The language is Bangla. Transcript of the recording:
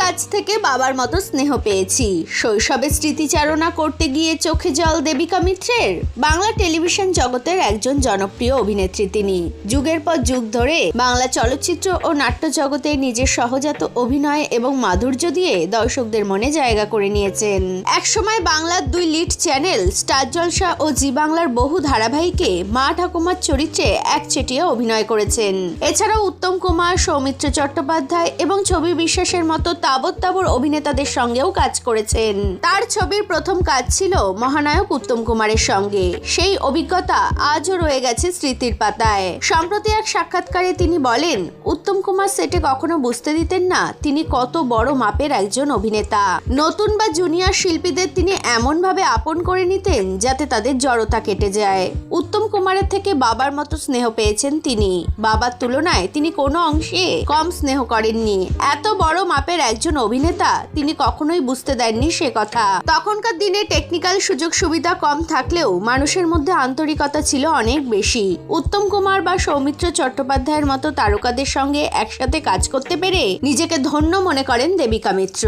কাছ থেকে বাবার মতো স্নেহ পেয়েছি। শৈশবে স্মৃতিচারণা করতে গিয়ে চোখে জল দেবিকা মিত্রের। বাংলা টেলিভিশন জগতের একজন জনপ্রিয় অভিনেত্রী তিনি। যুগের পর যুগ ধরে বাংলা চলচ্চিত্র ও নাট্য জগতে নিজের সহজাত অভিনয় এবং মাধুর্য দিয়ে দর্শকদের মনে জায়গা করে নিয়েছেন। একসময় বাংলার 2 লিড চ্যানেল স্টার জলসা ও জি বাংলার বহু ধারাবাহিকে মা ঠাকুমার চরিত্রে একচেটিয়া অভিনয় করেছেন। এছাড়াও উত্তম কুমার, সৌমিত্র চট্টোপাধ্যায় এবং ছবি বিশ্বাসের মতো তাবৎ তাবড় অভিনেতাদের সঙ্গেও কাজ করেছেন। তার ছবির প্রথম কাজ ছিল মহানায়ক উত্তম কুমারের সঙ্গে। সেই অভিজ্ঞতা আজও রয়ে গেছে স্মৃতির পাতায়। সম্প্রতি এক সাক্ষাৎকারে তিনি বলেন, উত্তম কুমার সেটে কখনো বুঝতে দিতেন না তিনি কত বড় মাপের একজন অভিনেতা। নতুন বা জুনিয়র শিল্পীদের তিনি এমনভাবে আপন করে নিতেন যাতে তাদের জড়তা কেটে যায়। উত্তম কুমারের থেকে বাবার মতো স্নেহ পেয়েছেন তিনি। বাবার তুলনায় তিনি কোনো অংশে কম স্নেহ করেননি। এত বড় মাপের একজন অভিনেতা তিনি কখনোই বুঝতে দেননি সে কথা। তখনকার দিনে টেকনিক্যাল সুযোগ সুবিধা কম থাকলেও মানুষের মধ্যে আন্তরিকতা ছিল অনেক বেশি। উত্তম কুমার বা সৌমিত্র চট্টোপাধ্যায়ের মতো তারকাদের সঙ্গে একসাথে কাজ করতে পেরে নিজেকে ধন্য মনে করেন দেবিকা মিত্র।